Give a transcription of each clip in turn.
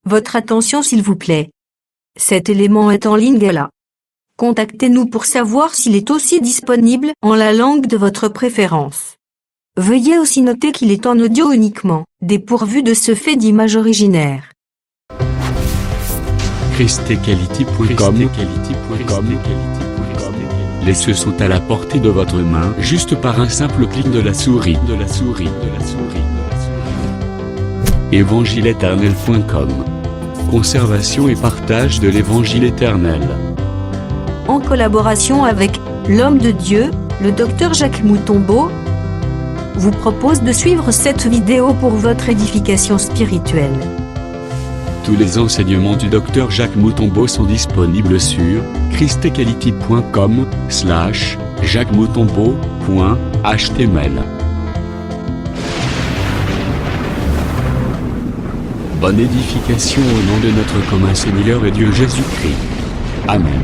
Votre attention s'il vous plaît. Cet élément est en ligne là. Contactez-nous pour savoir s'il est aussi disponible en la langue de votre préférence. Veuillez aussi noter qu'il est en audio uniquement, dépourvu de ce fait d'image originaire. ChristEquality.com. Les cieux sont à la portée de votre main, juste par un simple clic de la souris. Évangile-éternel.com. Conservation et partage de l'Évangile éternel. En collaboration avec l'homme de Dieu, le Dr Jacques Moutombo, vous propose de suivre cette vidéo pour votre édification spirituelle. Tous les enseignements du Dr Jacques Moutombo sont disponibles sur christequality.com/jacquesmoutombo.html. Bonne édification au nom de notre commun Seigneur et Dieu Jésus-Christ. Amen.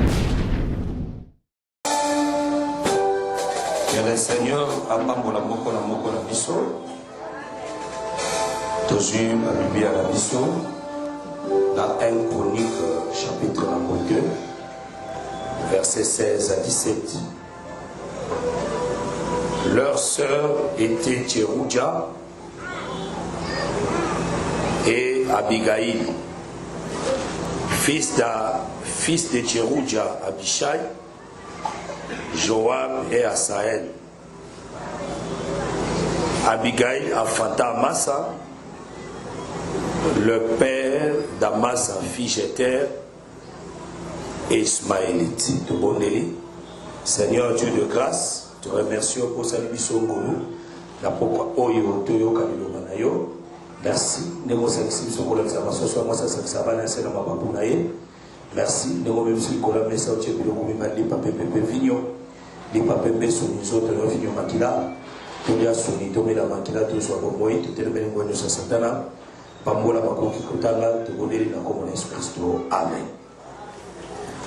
Que le Seigneur apambola moko na biso. Toujours la Bible à la biso. Dans 1 Chronique, chapitre 2, versets 16 à 17. Leur sœur était Tcherouja et Abigail, fils de Tcherouja, Abishai, Joab et Asaël. Abigail enfanta Amasa, le père d'Amasa, fille Jéter, et Ismaélite. Seigneur Dieu de grâce, te remercions pour sa mission Ngolu, la pourquoi Oyo, Toyo, Kamilo Manayo. Merci. Merci. Nous même si nous avons message de les papes vignon, les papes sont nous autres vignon makila, tous les soni tomé la makila tous soit bon moi tout est le même bonheur sur Satana. Pambola makoki kutanga tuboneli na kombo na Yesu Kristo. Amen.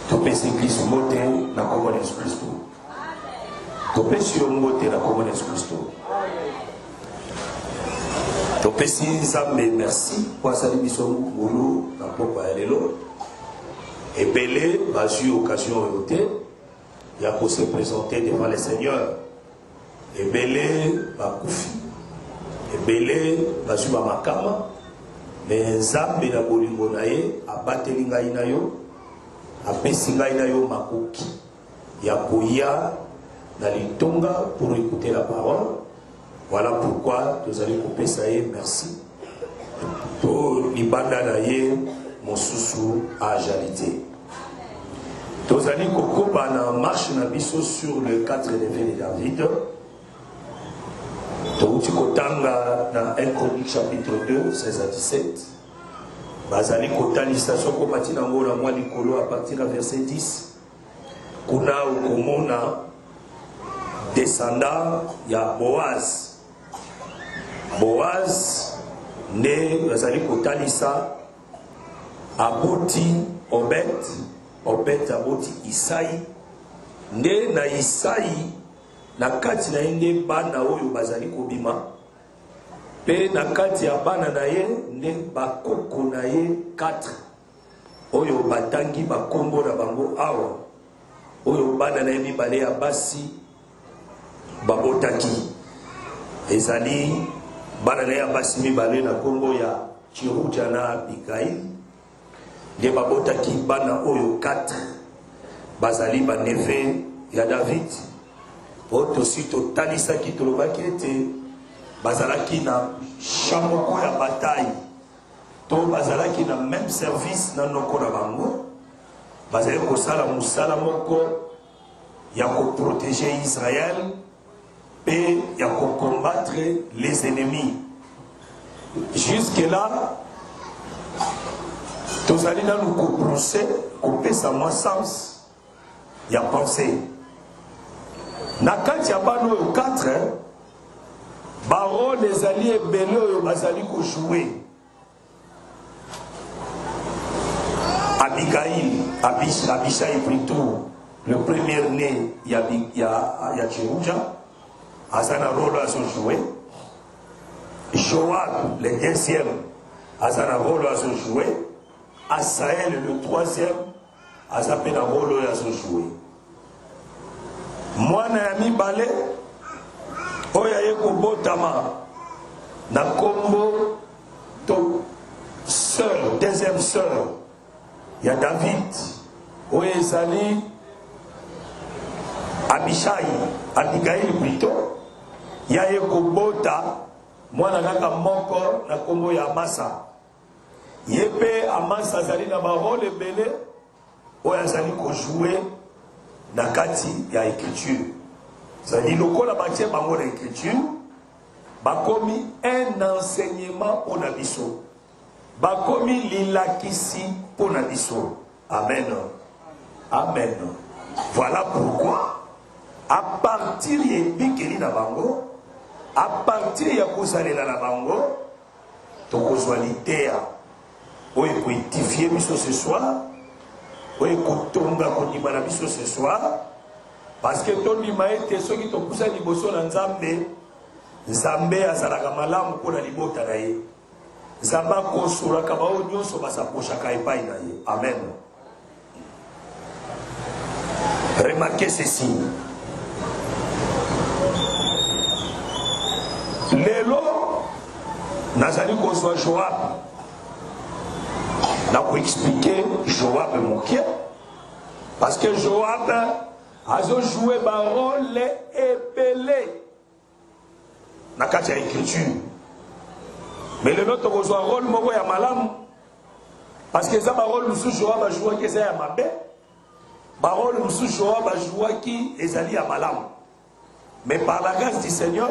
Topesi Kristo mote na kombo na Yesu Kristo. Topesi mote na kombo na Yesu Kristo. Topesi Nzambe merci pour sa mission ngulu na pokwa ya lelo. Ebele bazu occasion yote ya ko se présenter devant le Seigneur. Ebele bakufi. Ebele bazu ba makama. Mais Nzambe na bolingo na ye abateli ngai na yo apesi ngai na yo makoki ya koya na litonga pour écouter la parole. Voilà pourquoi nous allons kopesa ye merci pour libanda na ye mosusu a jalite. Nous allons kokoba na marche na biso sur le 4 de David. Kotanga dans 1 Chronique chapitre 2, 16 à 17. Bazali kotalisa soko matina ngona mwa likolo à partir du verset 10. Kuna ukomona descendant ya Boaz. Boaz ne bazali kotalisa aboti Obed, Obed aboti Isaï, ne na Isaï na kati na ende bana oyo bazali kobima pe na kati ya bana na ye nde bakoko na ye 4 oyo batangi bakombo na bango awa oyo bana na ye mibale ya basi babotaki ezali bana na ye ya basi mibale na kombo ya Tcherouja na Abigail nde babotaki bana oyo 4 bazali baneve ya David. Aussi totalisa ki tolobaki ete bazalaki na chamoko ya bataille to bazalaki na même service na noko na bango bazali kosala musala moko ya ko protéger Israël et ya ko combattre les ennemis. Jusque là tozali na nous comprendre kopesa moi sens ya pensée. Na kati ya bano oyo 4 baron les alliés ebele oyo bazali ko jouer Abigail, Abishai plutôt le premier né ya Tcherouja azana rôle à son jouer. Joab le deuxième azana rôle à son jouer. Asael le troisième, a s'appelé un rôle à se jouer. Moi, Nayami Balé, Oyaye Kobotama, na Kombo, to sœur, deuxième sœur, il y a David, Oyezali, Abishai, Abigail plutôt, il y a Kobota, moi, Nagaka Moko, na Kombo ya Amasa. Yepe Amasa Zali na Barole Belé, Oyazali ko jouer na kati ya écriture. C'est-à-dire, le la matière bango l'écriture, bakomi un enseignement pour Nabiso. Bakomi lilakisi pour Nabiso. Amen. Amen. Voilà pourquoi, à partir de Bikeli na bango, à partir de Kosalela na bango, tokozwalitea, ou écouitifier biso ce soir, ou écoutonga konima na biso ce soir, parce que ton limaete ceux qui t'ont poussé à liboso na Nzambe, Nzambe azalaka malamu pour la libota na ye. Nzamba kosura kabao nyonso basaposha kaipai na ye. Amen. Remarquez ceci. Lelo nazali kozwa Joab. Na ko expliquer Joab mokia parce que Joab a joué un rôle épelé dans la écriture. Mais le nôtre a joué un rôle moko ya malam parce que ça rôle nous Joab a joué que ça ya mabe. Parole nous Joab a joué qui ezali ya malam. Mais par la grâce du Seigneur,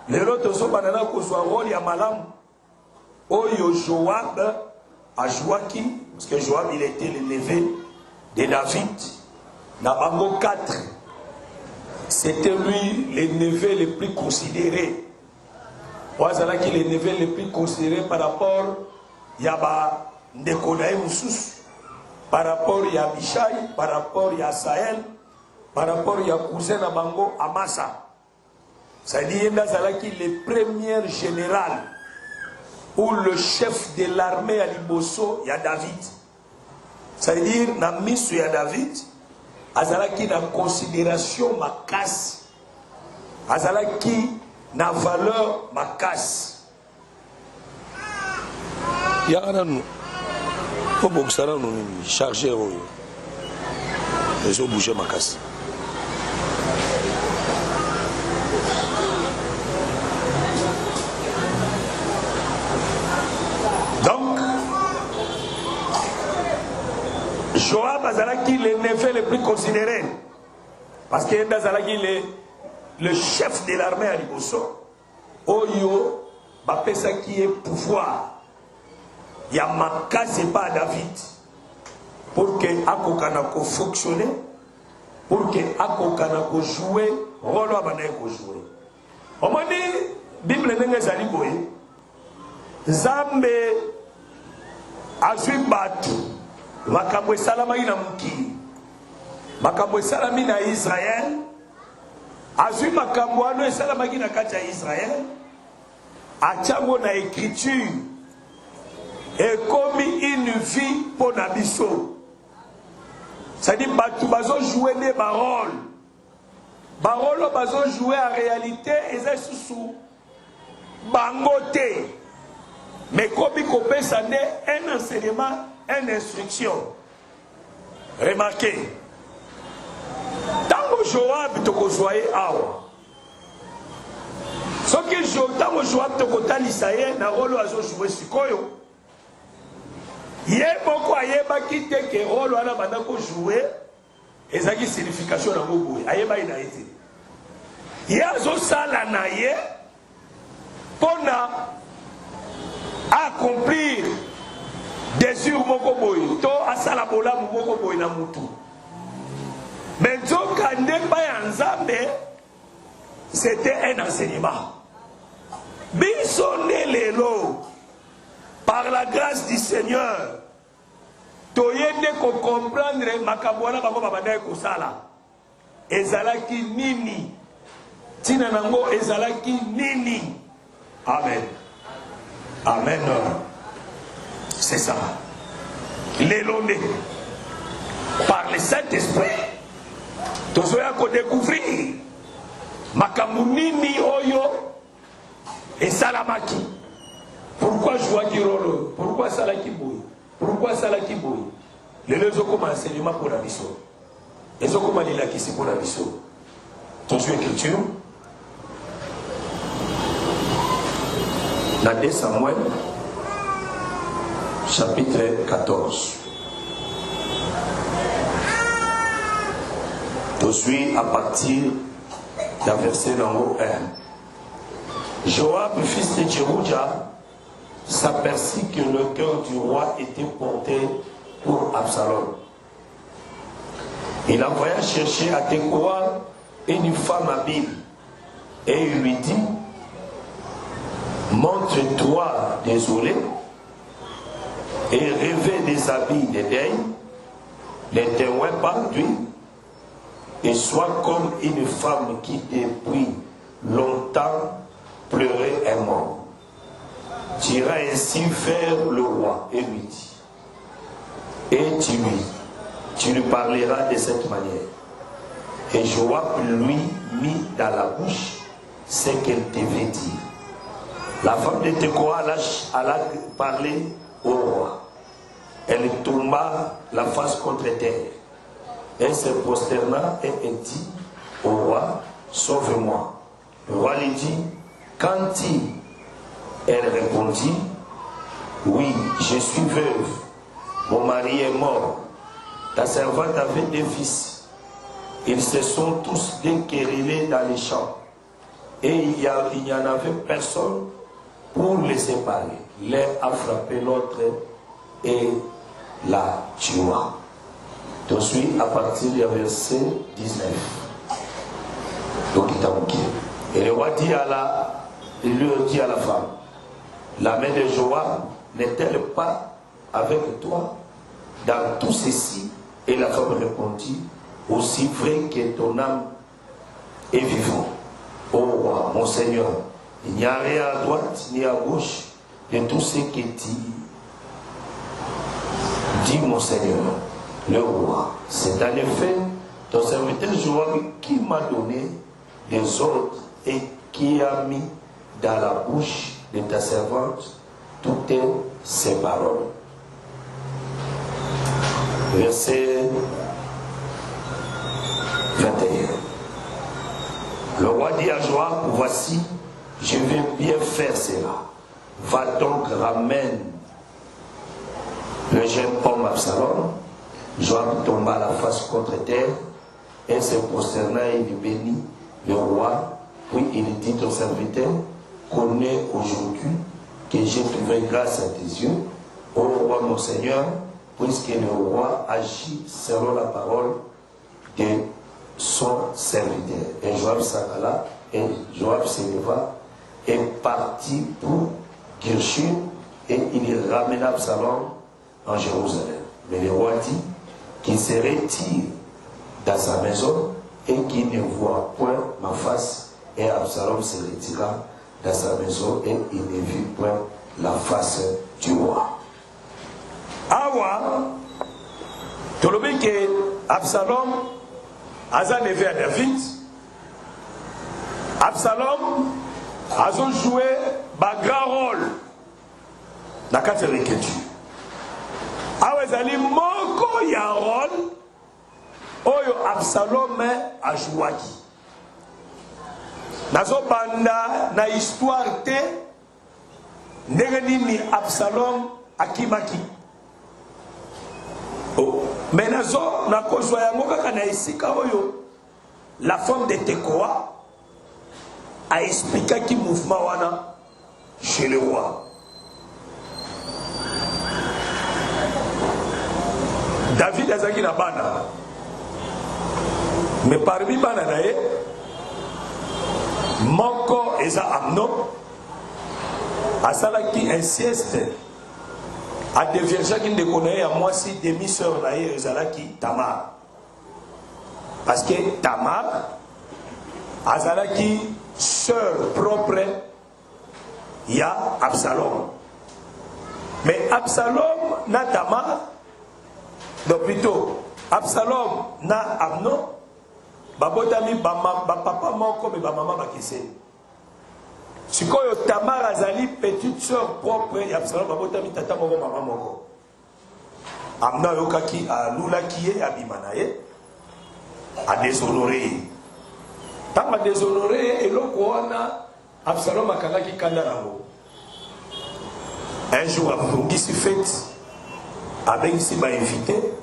le nôtre so banana ko joué un rôle ya malam. Oyo Joab a joué qui parce que Joab il était le neveu de David. Nabango 4, c'était lui le neveu le plus considéré. Voilà qui est le neveu le plus considéré par rapport à Yaba Ndekonaï Moussous, par rapport à Abishai, par rapport à Saël, par rapport à cousin Nabango Amasa. C'est-à-dire qu'il est le premier général ou le chef de l'armée à Liboso, il y a David. C'est-à-dire, dans la mission, il y a David. Azalaki na considération makasi, azalaki na valeur makasi. Yara nous, faut boxer nous charger les eaux bouger makasi. Donc, Joab azalaki le neveu le plus considéré parce que azalaki le chef de l'armée à Liboso. Oyo bapesa qui est pouvoir. Il y a makasi pas David pour que akokana ko fonctionner, pour que akokana ko jouer rôle abana ko jouer. On m'a dit Bible ndenge zali boye. Nzambe azwi batu makambo esalami na mokili makambo esalami na Israël azwi makambo wana esalamaki na kati ya Israël atiango na écriture ekomi une vie mpo na biso. C'est-à-dire bato bazojouer nde barole oyo bazojouer en réalité eza susu bango te mais komi kopesa nde un enseignement, une instruction. Remarquez. Tango Joab tokozwaye awa. Soki tango Joab tokotalisa ye na rolo azo jouer sikoyo. Ye moko ayebaki te ke rolo wana banda ko jouer ezaki signification na boboye. Ayeba ina ete. Ye azo sala na ye pona accomplir désir moko boy to asala bolamu moko boy na mutu mais nzoka ndemba ya Nzambe c'était un enseignement biso lelo par la grâce du Seigneur toyende ko comprendre makambo wana bango babanda ko sala ezalaki nini tina nango ezalaki nini. Amen. Amen. C'est ça. l'élondé par le Saint-Esprit. Tozoya ko découvrir makambo nini oyo esalamaki. Pourquoi jouaki rôle? Pourquoi salaki boy? Pourquoi salaki boy? Les deux ont enseignement pour la mission. Les ont commencé la question pour la mission. Ton jeu écriture. Dans 2 Samuel, chapitre 14. Je suis à partir d'un verset numéro 1. Joab, fils de Jérouja, s'aperçut que le cœur du roi était porté pour Absalom. Il envoya chercher à Tekoa une femme habile et il lui dit: montre-toi désolé et revêt des habits de deuil, ne te vois pas d'huile et sois comme une femme qui depuis longtemps pleurait un mort. Tu iras ainsi vers le roi et lui dit, et tu lui parleras de cette manière. Et Joab lui mit dans la bouche ce qu'elle devait dire. La femme de Tekoa alla parler au roi. Elle tomba la face contre terre. Elle se prosterna et elle dit au roi, sauve-moi. Le roi lui dit, quand-il? Elle répondit, oui, je suis veuve. Mon mari est mort. Ta servante avait 2 fils. Ils se sont tous déquerellés dans les champs. Et il n'y en avait personne pour les séparer. L'un a frappé l'autre et la tua. Donc, à partir du verset 19. Donc, il t'a manqué. Et le roi dit il lui dit à la femme, la main de Joab n'est-elle pas avec toi dans tout ceci? Et la femme répondit, aussi vrai que ton âme est vivante. Ô roi, mon Seigneur, il n'y a rien à droite ni à gauche de tout ce que dit mon Seigneur, le roi. C'est en effet ton serviteur Joab qui m'a donné des ordres et qui a mis dans la bouche de ta servante toutes ces paroles. Verset 21. Le roi dit à Joab, voici, je vais bien faire cela. Va donc ramène le jeune homme Absalom. Joab tomba la face contre terre et se prosterna et il bénit le roi. Puis il dit au serviteur, connais aujourd'hui que j'ai trouvé grâce à tes yeux, ô roi mon Seigneur, puisque le roi agit selon la parole de son serviteur. Et Joab s'en et Joab se leva et partit pour Girshim et il ramena Absalom en Jérusalem. Mais le roi dit qu'il se retire dans sa maison et qu'il ne voit point ma face. Et Absalom se retira dans sa maison et il ne vit point la face du roi. Awa, tu le dis que Absalom a levé à David. Absalom a joué un grand rôle dans la écriture. Awa ezali moko ya rôle oyo Absalom a joué. Nazobanda na histoire te ndenge nini Absalom akimaki. Mais nakozwa yango kaka na esika oyo la femme de Tekoa a expliqué qui mouvement wana chez le roi. David azaki na bana, mais parmi bana nae moko eza Amnon asalaki un sieste a déviergeaki ndeko na ye ya mwasi demi-sœur na ye ezalaki Tamar, parce que Tamar azalaki sœur propre ya Absalom. Mais Absalom na Tamar Donc plutôt, Absalom na Amnon, babotami papa moko mais maman bakise. Sikoyo Tamar azali petite sœur propre et Absalom babotami tata moko maman moko. Amnon yokaki alula kiye abimana ye a déshonoré. Tant a déshonoré et loko wana Absalom akangaki kanda nango. Un jour abongisi fête avec ici ba invité.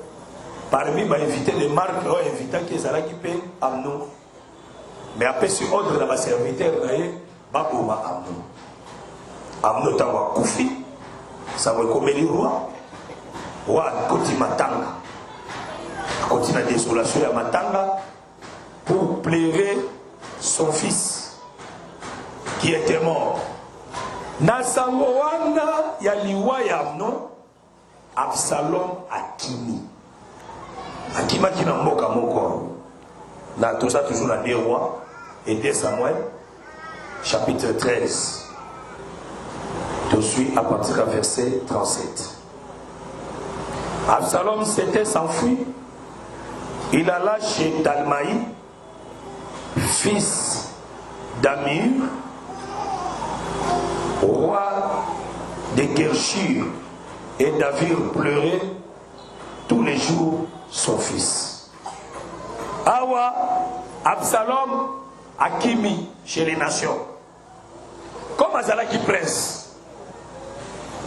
Parmi les invités de marque, on a invité qui est allé qui Amnon. Mais après, sur ordre de ma serviteur, Baboma Amnon. Amnon tawa Koufi, ça va comme le roi. Roi Koti Matanga. Koti la désolation à Matanga pour plairer son fils qui était mort. Nasangowana Yaliwa Amnon, Absalom Akimi. Akima qui n'a pas moko. Là, tout ça, toujours dans 2 rois et 2 Samuel, chapitre 13. Tout suit à partir du verset 37. Absalom s'était s'enfui. Il alla chez Talmaï, fils d'Amir, roi de Gershur, et David pleurait tous les jours son fils. Awa, Absalom, Akimi, chez les nations. Comme Azalaki prince,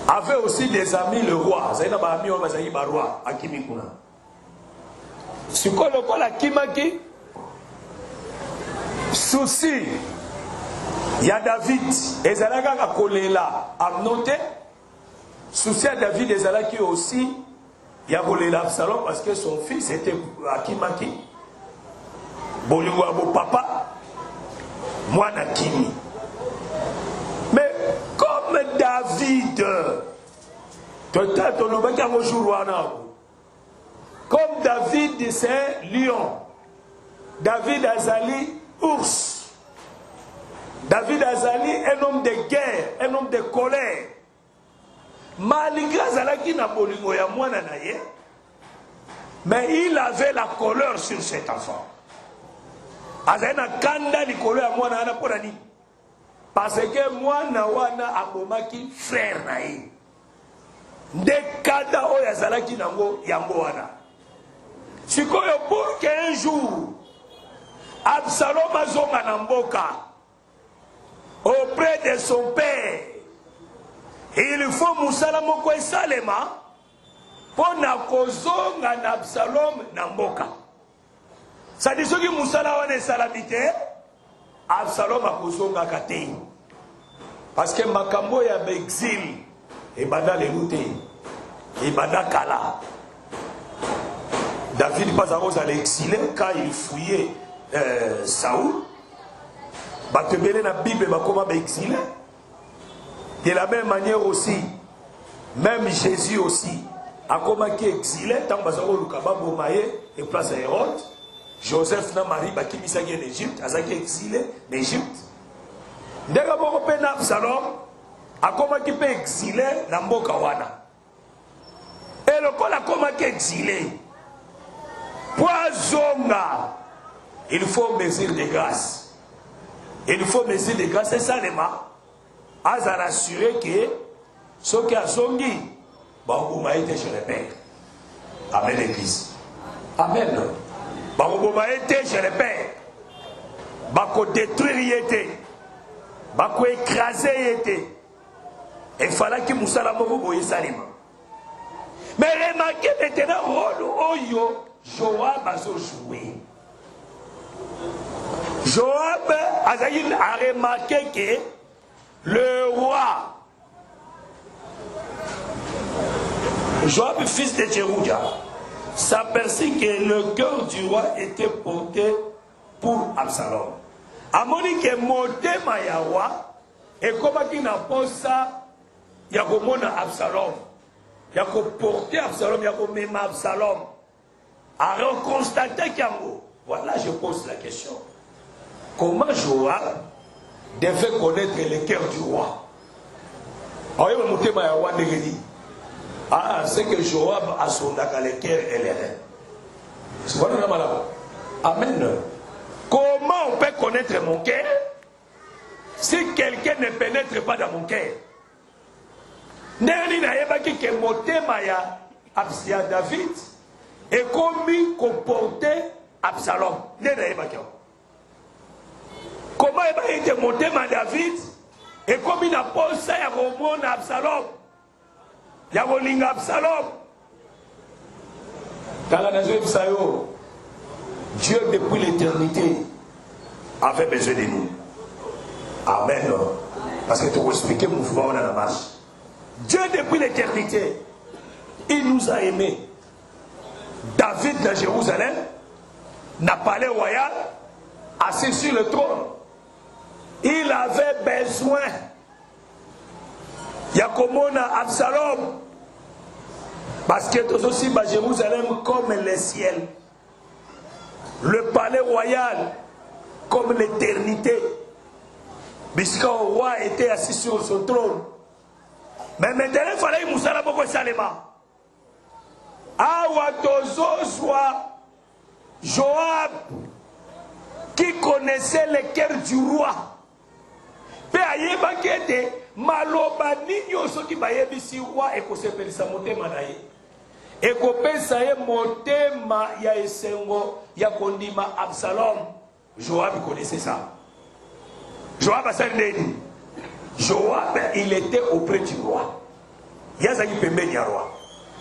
avait aussi des amis le roi. Zaina ba ami Omazayi ba roi, Akimi kuna. Siko loko la Kimaki, souci, ya David, ezalaka ka kolela, amnote, souci à David ezalaki aussi. Il y a volé l'Absalom parce que son fils était Akimaki. Boliwa bo papa, moi Nakimi. Mais comme David, comme David c'est lion, David Azali ours, David Azali un homme de guerre, un homme de colère. Malgré Azalaki na bolingo ya mwana na ye, mais il avait la colère sur cet enfant. Azana kanda ni colère ya mwana na porani. Parce que mwana wana abomaki frère na ye. Nde kanda oyo azalaki nango yango wana. Sikoyo pour qu'un jour Absalom azonga na mboka auprès de son père. Il faut Moussala moko esalema pour na kozonga na Absalom na mboka. Ça dit que Moussala wana esalamite Absalom akozonga kate. Parce que makambo ya exil et bada le lute et bada kala. David pas à l'exilé quand il fouillait Saoul. Batebele na Bible bakoma ba exilé. De la même manière aussi, même Jésus aussi, a commencé exilé, tant que Lukababo Maye et place à Hérode, Joseph na Marie qui mis en Égypte, a été exilé en Égypte. Dès que vous avez Absalom, a commencé exilé dans Mboka wana. Et le col a commencé exilé. Poisonga, il faut mesure de grâce. Il faut mesure de grâce, c'est ça les mains. Azar assuré que ce qui a zongi, Bangoma était chez le Père. Amen l'église. Amen. Bangoma était chez le Père. Bako détruire était. Bako écraser était. Il fallait que Moussala Moko boye salima. Mais remarquez maintenant rôle Oyo Joab a joué. Joab a remarqué que le roi Joab, fils de Jéroudia, s'aperçut que le cœur du roi était porté pour Absalom. Amoni que monté Mayawa et comme il n'a pas ça, il y a comme Absalom, il y a comme porté Absalom, il y a comme même Absalom. À reconstater qu'il y a mot. Voilà, je pose la question. Comment Joab devait connaître le cœur du roi? Ah, c'est que Joab a son le cœur et les reins. C'est quoi le nom là? Amen. Comment on peut connaître mon cœur si quelqu'un ne pénètre pas dans mon cœur? Nani na yebaki ke motema ya David et comme comporter Absalom. Nani na yebaki? Comment yebaki ke motema David et comme il a pensé à Romon Absalom? Ya kolinga Absalom. Tala na Dieu Sayo. Dieu depuis l'éternité avait besoin de nous. Amen. Parce que tu peux expliquer mon mouvement dans la marche. Dieu depuis l'éternité, il nous a aimés. David de Jérusalem n'a pas le royal assis sur le trône. Il avait besoin. Yakomona Absalom. Parce que tout aussi Jérusalem comme le ciel. Le palais royal comme l'éternité. Puisque le roi était assis sur son trône. Mais maintenant, il fallait que Moussa beaucoup salema. Awatozo soit Joab qui connaissait le cœur du roi. Pe ayeba kete maloba ninyo soki bayebisi roi ekosepelisa motema na ye. Ekopesa ye motema ya esengo ya kondima Absalom. Joab connaissait ça. Joab a dit. Joab, il était auprès du roi. Yazaki pembeni ya roi.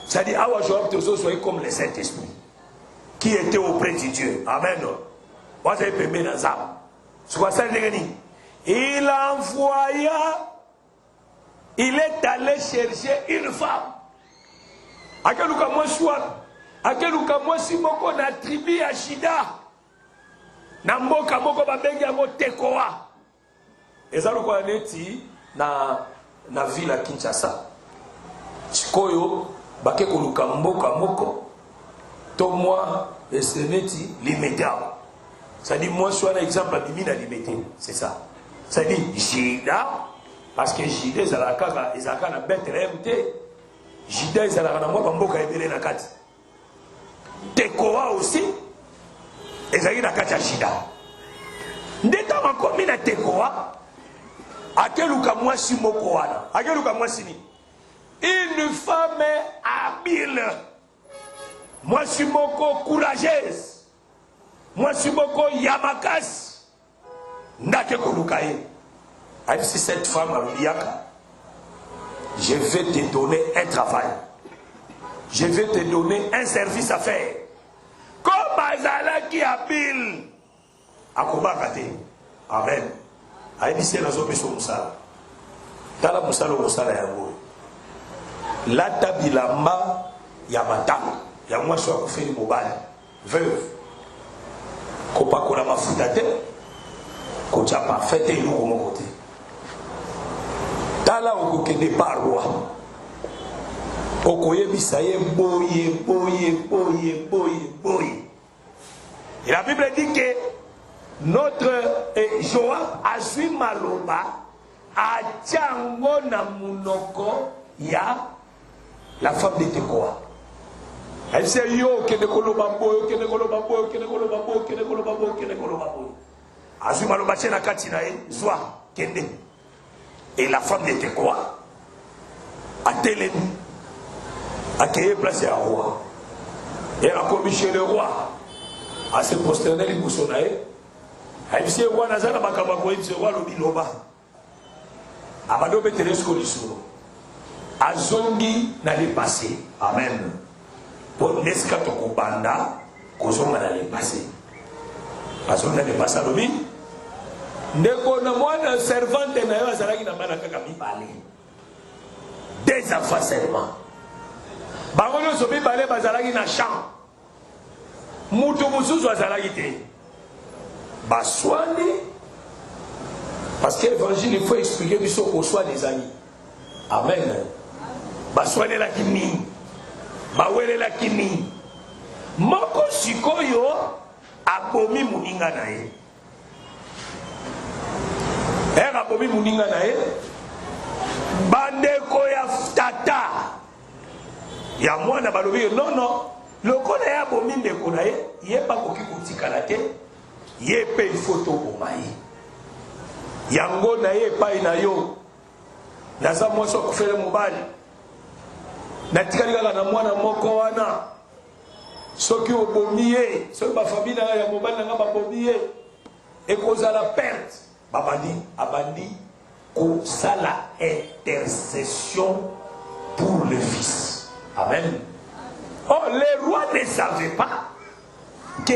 C'est-à-dire, Awa Joab te soit comme le Saint-Esprit, qui était auprès du Dieu. Amen. Wazaki pembeni na zam. C'est quoi ça le il envoya, il est allé chercher une femme. Akeluka moi soit, akeluka moi si moko na tribu ya Shida. Na mboka moko babengi yango Tekoa. Ezalo kwa neti na ville ya Kinshasa. Sikoyo bake koluka mboka moko to moi eseneti l'immédiat. Ça dit moi soit un exemple à bimina limité, c'est ça. Ça dit Jida parce que Jida ezalaka na Bethlehem te. Jida ezalaka na mboka ebele na kati. Tekoa aussi ezali na kati ya Jida. Ndeta makomi na Tekoa akeluka mwasi moko wana. Akeluka mwasi ni une femme habile. Mwasi moko courageuse. Mwasi moko yamakasi. Ndake koluka ye. Aïe si cette femme alubiaka. Je vais te donner un travail. Je vais te donner un service à faire. Comme Azala qui habile. Akobakate. Amen. Aïbissé na zobe so musala. Tala musala ya ngo. La tabilamba ya matanga. Ya mwasi wa kufeli mobali. Veuve. Kopa kola mafuta te. Kocha parfait et nous mon côté. Tala okokende par roi. Okoyebisa ye boye. Et la Bible dit que notre Joab a su maloba a tchango na munoko ya la femme de Tekoa. Elle sait yo que ne koloba boy. A su maloba chena katina e zwa kende. Et la femme de Tekoa a télé a créé place à roi. Et a commis chez le roi à se prosterner les boussonae. Elle sait roi Nazara Bakabako, il se roi Lobiloba. Abadobe Telesco Lissou. Azongi n'allait passer. Amen. Pour Neskato Kubanda, Kozonga n'allait passer. Azongi n'allait passer à Lobi. Neko na mwana servante na yo azalaki na bana kaka mibale. Des enfants seulement. Bango nyonso mibale bazalaki na champ. Mutu mususu azalaki te. Baswani. Parce que l'évangile il faut expliquer du saut au choix des amis. Amen. Baswani la kimi. Bawele la kimi. Moko sikoyo abomi muninga na ye. Era bobi muninga na ye. Bandeko ya tata. Ya mwana balobi non non. Lokola ya bominde konaye, ye pas koki kotikala te. Ye pe photo bomai. Yango na ye pa ina yo. Naza mwaso kufele mobali. Natikali kaka na mwana moko wana. Soki obomiye, soki ba famille ya mobali nga ba bomiye. Et causa la perte. Babandi, abandi, causa la intercession pour le fils. Amen. Oh, les rois ne savaient pas que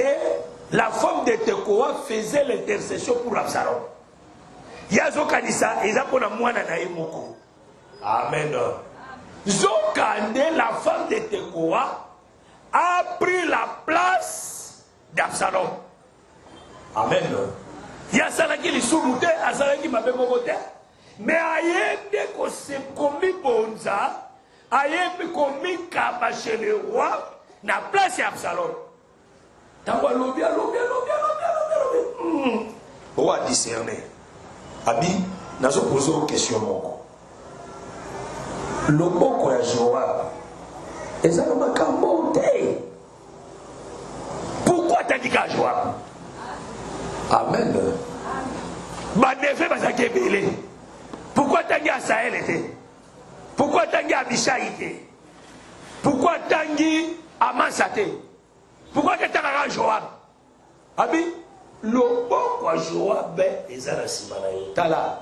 la femme de Tekoa faisait l'intercession pour Absalom. Yazo kanisa, eza pona mwana na moko. Amen. Zokande, la femme de Tekoa, a pris la place d'Absalom. Amen. Yasalaki li soumouté, asalaki mabe mokote. Mais ayende ko se komi bonza, ayende komi kaba chez le roi, na place Absalom. Tango lobi. Roi discerné. Abi, nazo poser une question moko. Loboko ya Joab, ezala makambo te. Pourquoi t'as dit qu'à Joab? Amen. Banefe bazaki ebele. Pourquoi tangi Asael était? Pourquoi tangi Abishai était? Pourquoi tangi Amasa était? Pourquoi tangi Joab? Abi, loboko ya Joab ezala simana ye. Tala.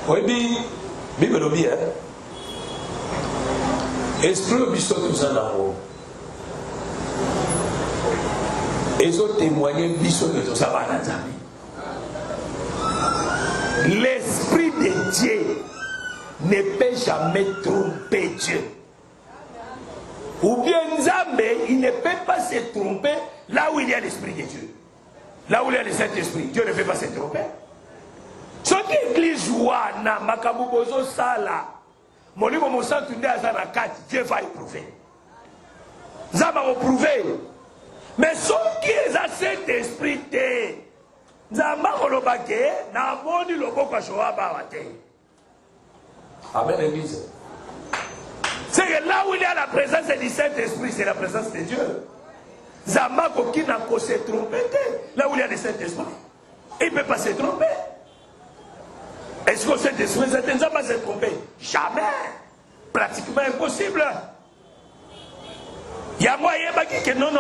Oyebi Bible lobi esprit biso tozana ngo. Ezo témoigner biso que tozaba na Nzambe. L'esprit de Dieu ne peut jamais tromper Dieu. Ou bien Nzambe, il ne peut pas se tromper là où il y a l'esprit de Dieu. Là où il y a le Saint-Esprit, Dieu ne peut pas se tromper. Ce qui est l'église wana makabubozo sala. Molimo mosantu nde azana kati, Dieu va éprouver. Nzamba va éprouver. Mais ce qui est à cet esprit te, Nzamba kolobake na moni loboko ya Joab awate. Amen église. C'est que là où il y a la présence du Saint-Esprit, c'est la présence de Dieu. Nzamba koki na ko se tromper. Là où il y a le Saint-Esprit, il ne peut pas se tromper. Est-ce que cet esprit ne va pas se tromper? Jamais. Pratiquement impossible. Il y a moyen que non.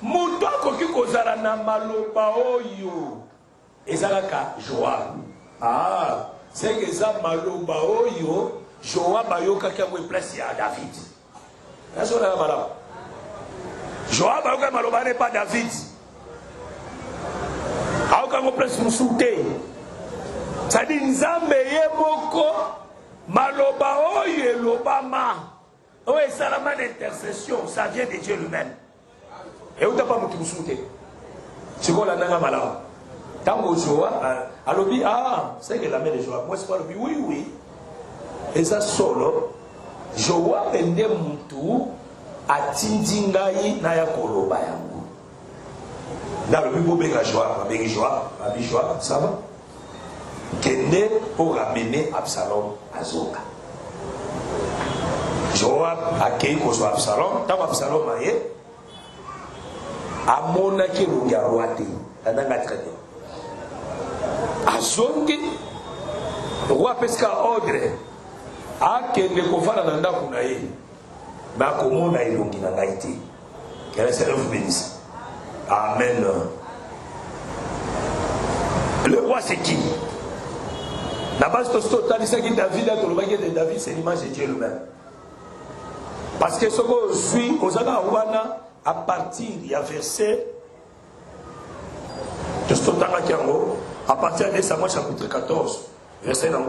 Mouton koki kozala na maloba oyo. Ezalaka Joab. Ah, c'est que ça maloba oyo. Joab ayoka kamwe place ya David. Est-ce que la malaba? Joab ayoka maloba n'est pas David. Ayoka kamwe place musuté. C'est-à-dire Nzambe yemoko maloba oyo lobama. Oye salama d'intercession, ça vient de Dieu lui-même. Et où t'as pas mutu musuté? C'est quoi la nanga malaba? Tango Joab alobi c'est que la main de Joab. Moi c'est pas lobi oui. Et ça solo Joab ende mutu atindi ngai na ya koloba yango. Na lobi bobenga Joab, bengi Joab, abi Joab, ça va? Kende pour ramener Absalom à Zoka. Joab a accueilli pour Absalom. Tant Absalom a été, a monaki le roi a traité. A zongi, le roi pesca ordre. A kende kofana nanda kunaye. Mais a komona ilongi na ngaiti. Que le Seigneur vous bénisse. Amen. Le roi c'est qui? La base de ce temps, c'est que David a trouvé que David, c'est l'image de Dieu lui-même. Parce que ce que je suis aux Anawana, à partir du verset de ce temps, à partir de Samuel chapitre 14, verset 20,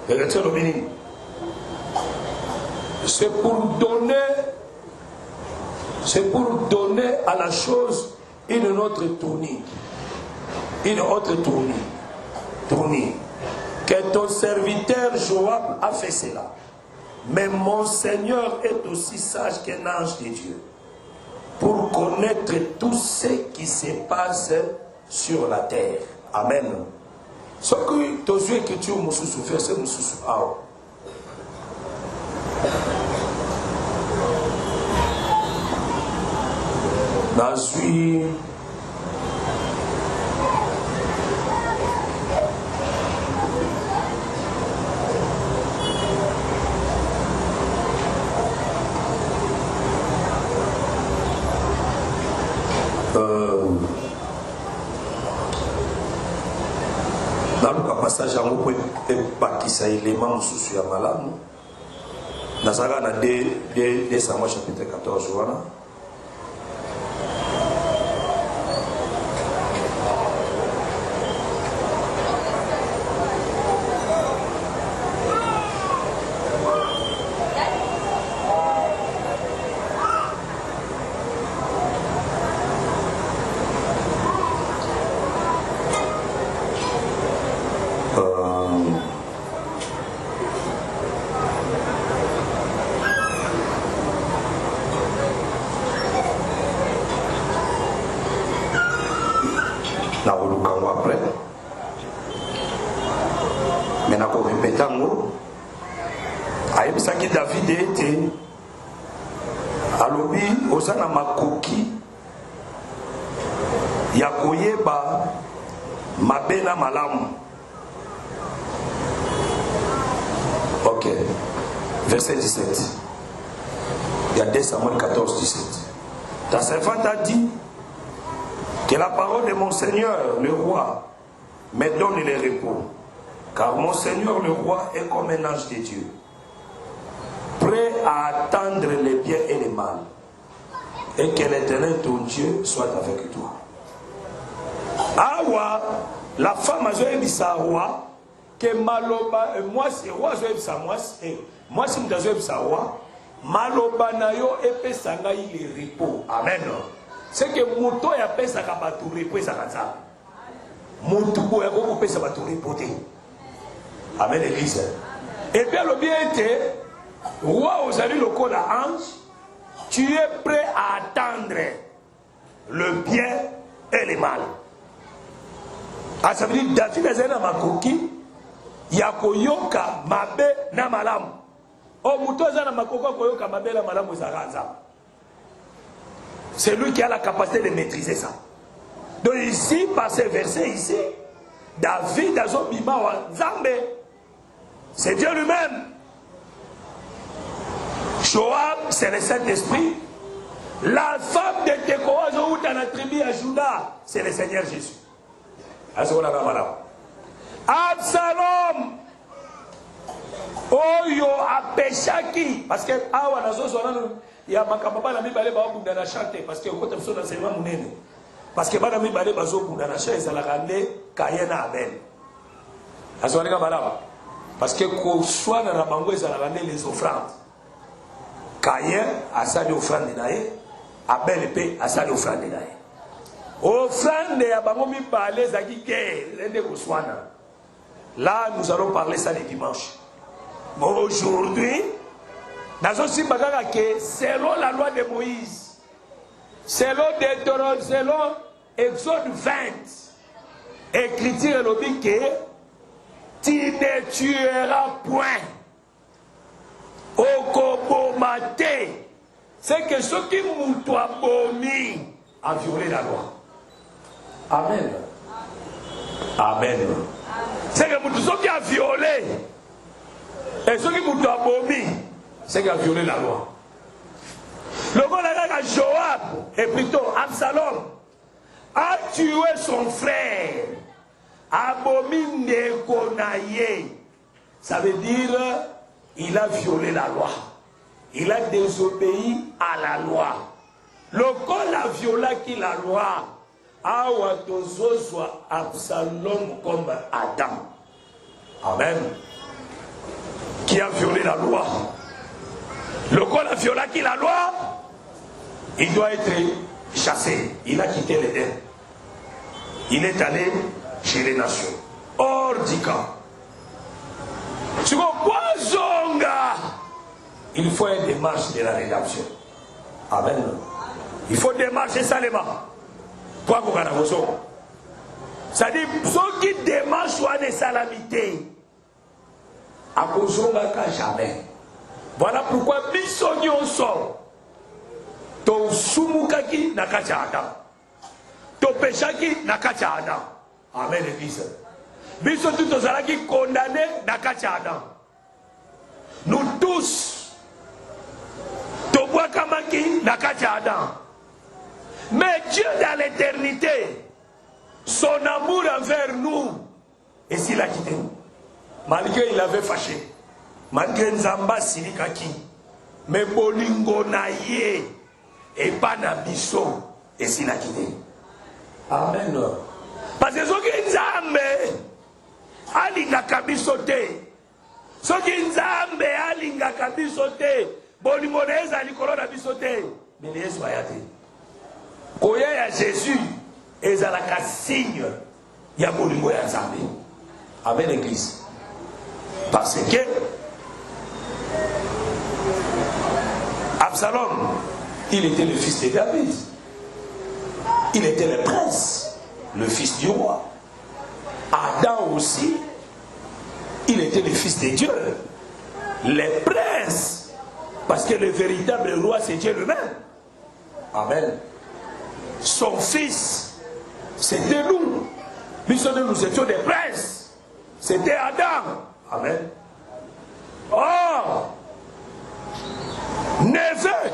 le retrait de béni. C'est pour donner à la chose une autre tournure. Une autre tournure. Que ton serviteur Joab a fait cela. Mais mon Seigneur est aussi sage qu'un ange de Dieu pour connaître tout ce qui se passe sur la terre. Amen. Ce que tu as écrit, verset nazwi naluka passage yango mpo epakisa elema mosusu ya malamu nazalaka na 2 Samuel chapitre 14 wana na olukango après mais nakorepeta yango ayebisaki David ete alobi oza na makoki ya koyeba mabe na malamu. Ok, verset 17. Il y a 2 Samuel 14, 17. Ta servante a dit que la parole de mon Seigneur, le roi, me donne le repos. Car mon Seigneur, le roi, est comme un ange de Dieu, prêt à attendre les bien et les mal. Et que l'Éternel, ton Dieu, soit avec toi. Awa, la femme a joué sa roi, que maloba, moi c'est roi, joué sa moi si je joué sa roi, maloba na yo épée sanga il est repos. Amen. C'est que moto ya pesa ka batu repos sa kanza. Moto ko ya ko pesa batu repoté. Amen l'église. Et bien le bien était roi aux alliés locaux la ange, tu es prêt à attendre le bien et le mal. Ah, ça veut dire David a zéna makoki ya koyoka mabe na malamu. O muto zana makoka koyoka mabe na malamu zaranza. C'est lui qui a la capacité de maîtriser ça. Donc ici, par ces versets ici, David a son bima wa Nzambe. C'est Dieu lui-même. Joab, c'est le Saint-Esprit. La femme de Tekoa, dans la tribu à Juda, c'est le Seigneur Jésus. Absalom Oyo apeshaki parce que awa nazo zonana ya makababa na mibale ba bunda na chanter parce que côté so na sema munene parce que bana mibale bazo bunda na chanter ça la rande kayena Abel azoneka balaba parce que ko soit na bango ça la rande les offrandes Caïn a sali offrande nae Abel pe a sali offrande nae offrande ya bango mibale zaki ke rende ko swana. Là nous allons parler ça le dimanche. Bon, aujourd'hui, dans aussi bagara que selon la loi de Moïse, selon Deutéronome, selon Exode 20, écriture le dit que tu ne tueras point. Okobomate, c'est que ceux qui m'ont abomi a violé la loi. Amen. Amen. C'est que ceux qui a violé. Et ceux qui m'ont abomi, c'est qui a violé la loi. Le gars de Joab, et plutôt Absalom, a tué son frère. Abomi Nekonaye. Ça veut dire, il a violé la loi. Il a désobéi à la loi. Le gars a violé la loi. Awa tozo soit Absalom comme Adam. Amen. Qui a violé la loi. Le corps a violé qui la loi, il doit être chassé. Il a quitté l'Éden. Il est allé chez les nations. Hors du camp. Il faut une démarche de la rédemption. Amen. Il faut démarcher salement. Pourquoi vous avez c'est-à-dire, ceux qui démarchent soit des salamités. À cause jamais. Voilà pourquoi Bissonnion sort. Ton soumukaki na kati ya Adam. Topeshaki na kati ya Adam. Amen église. Biso tout tozalaki condamné na kati ya Adam. Nous tous tobwakamaki na kati ya Adam. Mais Dieu dans l'éternité, son amour envers nous, et s'il a quitté nous, malgré il avait fâché, malgré Nzamba silikaki, mais bolingo na ye et pas na biso, et s'il a quitté. Amen. Parce que soki Nzambe alingaka biso te, soki Nzambe alingaka biso te, bolingo na ezali likolo na biso te, mais Yesu aya te. Koya ya Jésus ezalaka signe ya bolingo ya Nzambe. Amen l'église. Parce que Absalom, il était le fils de David. Il était le prince, le fils du roi. Adam aussi, il était le fils de Dieu. Le prince, parce que le véritable roi c'est Dieu lui-même. Amen. Son fils, c'était nous. Nous étions des princes. C'était Adam. Amen. Oh, neveu.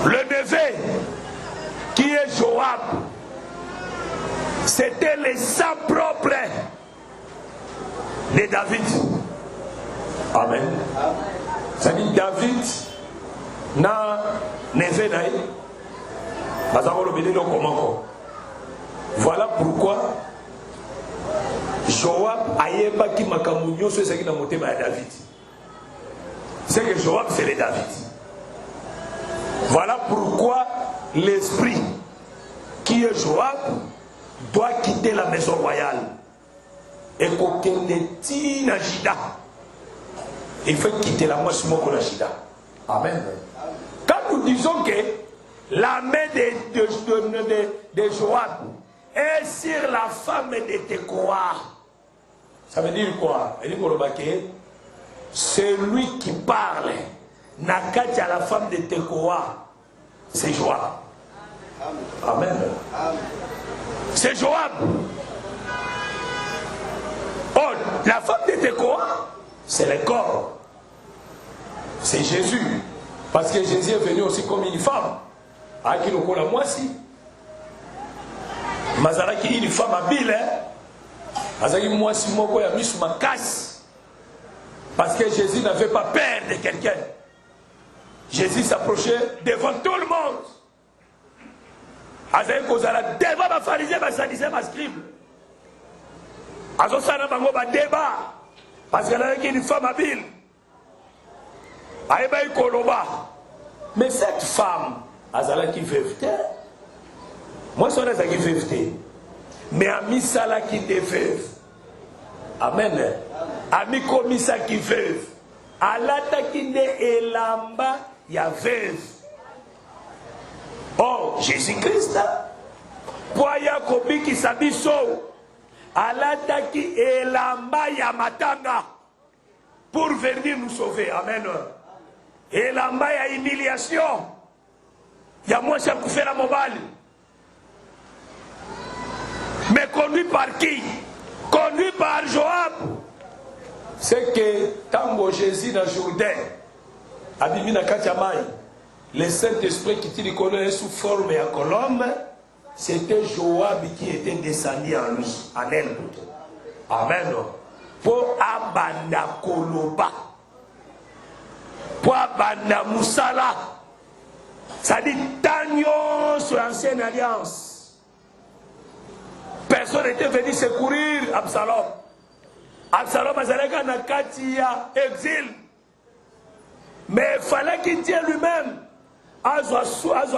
Le neveu qui est Joab, c'était le sang propre de David. Amen. Ça dit David na neveu naï. Voilà pourquoi Joab ayeba ki makamunyo so ezaki na motema ya David. C'est que Joab c'est le David. Voilà pourquoi l'esprit qui est Joab doit quitter la maison royale et kokende ti na Juda. Il faut quitter la moitié de la Juda. Amen. Quand nous disons que la main de Joab est sur la femme de Tekoa, ça veut dire quoi? C'est lui qui parle. Nakatia, la femme de Tekoa, c'est Joab. Amen. C'est Joab. Oh, la femme de Tekoa, c'est le corps. C'est Jésus. Parce que Jésus est venu aussi comme une femme. À qui nous connaissons moi aussi. Mazalaki une femme habile. Mazalaki moi si moi quoi mis ma casse. Parce que Jésus n'avait pas peur de quelqu'un. Jésus s'approchait devant tout le monde. Azali kozala devant ma pharisien, ma sadducéen, ma scribe. Azosana bango ba débat. Parce qu'elle avait une femme habile. Aïba Koloba. Mais cette femme, Azala qui veuve. Moi, je suis qui veuve. Mais Ami Sala qui te veuve. Amen. Ami Komisa qui veuve. Alata qui ne elamba ya veuve. Oh, Jésus-Christ. Poya Kobi qui s'abisso. Alata qui elamba ya matanga. Pour venir nous sauver. Amen. Et là, il y a humiliation. Il y a moins de pour faire la mobile. Mais conduit par qui? Conduit par Joab. C'est que tant Jésus dans Jourdain, Abimina Katiamai, le Saint-Esprit qui dit qu'il sous forme et en colombe, c'était Joab qui était descendu en lui, en elle. Amen. Pour Abanda Koloba. Pour Abanda Moussala. Ça dit Tagnon sur l'ancienne alliance. Personne n'était venu secourir Absalom. Absalom a Katia exil. Mais il fallait qu'il tienne lui-même à sa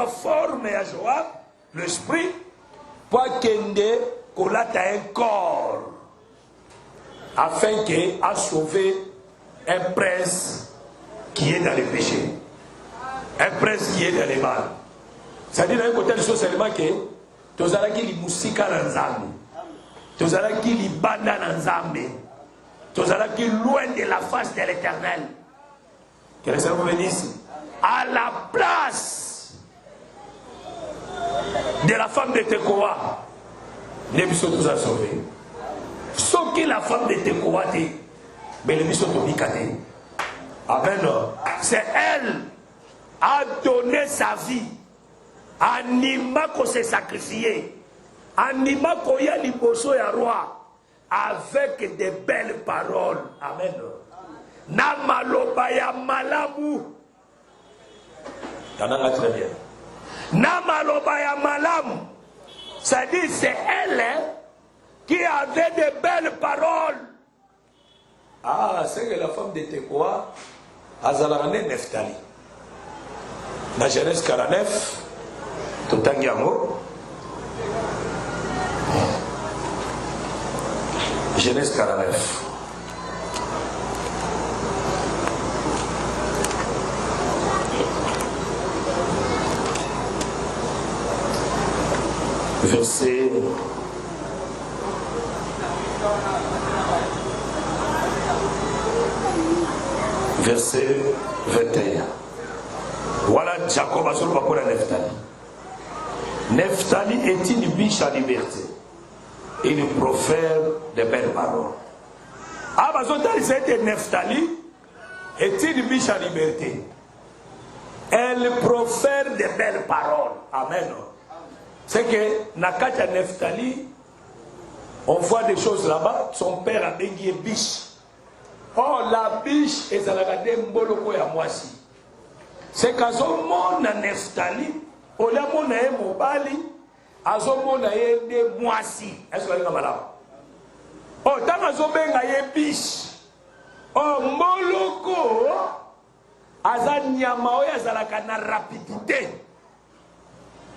forme à Joab, l'esprit, pour qu'il ait un corps. Afin qu'il a sauvé un prince qui est dans les péchés. Un prince qui est dans les mal. C'est-à-dire d'un côté, chose seulement que tu as qui musika nanzambe. Tu as qui banda nanzambe. Tu as qui loin de la face de l'Éternel. Que le Seigneur vous bénisse. à la place de la femme de Tekoa. Les bisous tous a sauvé. Sauf que la femme de Tekoa, mais les bisous tous a sauvé. Amen. C'est elle a donné sa vie. Anima qu'on s'est sacrifié. Anima qu'on y a liboso ya roi. Avec de belles paroles. Amen. Na maloba ya malamu. T'en as très bien. Na maloba ya malamu. Ça dit c'est elle qui avait de belles paroles. Ah, c'est que la femme de Tekoa Azalarané Neftali. Dans Genèse 49, tout en Yango. Genèse 49. Verset 21. Voilà Jacob a sur le Neftali. Neftali est une biche à liberté. Il profère de belles paroles. Ah, parce que Neftali est une biche à liberté. Elle profère de belles paroles. Amen. C'est que Nakata Neftali, on voit des choses là-bas. Son père a béni biche. Oh, la biche est à la gade mboloko ya mwasi. C'est qu'à ce moment, Neftali, au lieu de mobali, à ce moment, de mwasi. Est-ce que vous avez malade? Oh, tant que vous avez biche. Oh, mboloko, azan nyamao ya zalaka na rapidité.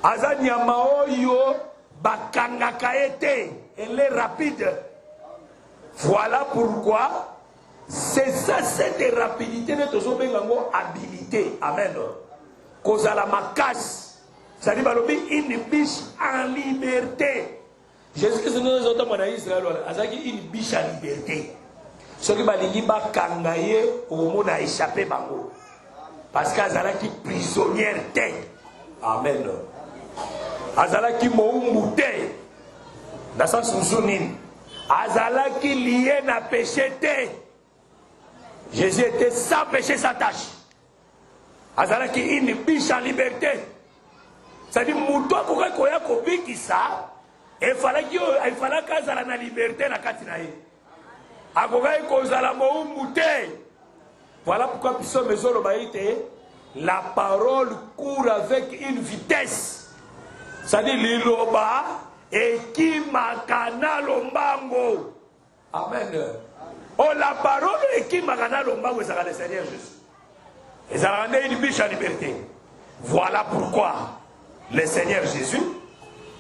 Azan nyamao yo bakangaka ete. Elle est rapide. Voilà pourquoi. C'est ça, cette rapidité de toujours habilité. Amen. Cause à la macasse. Ça dit une biche en liberté. Jésus-Christ nous a dit en Israël, une biche en liberté. Ce qui m'a dit, kangaye au monde a échappé bango. Parce qu'Azala qui prisonnière t'es. Amen. Azala qui m'a mouté. Dans le sens où Azala qui lié n'a péché t'es. Jésus était sans péché, sans tâche. Azala qui une biche en liberté. C'est-à-dire, Moutoua Koya Kobi qui ça, il fallait qu'Azala na liberté na Katinaï. Akoya Kozala Mou Mouté. Voilà pourquoi Pissot Maison Lobaïté, la parole court avec une vitesse. C'est-à-dire, l'Iloba et qui makana lombango. Amen. Oh, la parole est qui m'a gagné l'ombango, c'est le Seigneur Jésus. Et ça a rendu une biche en liberté. Voilà pourquoi le Seigneur Jésus,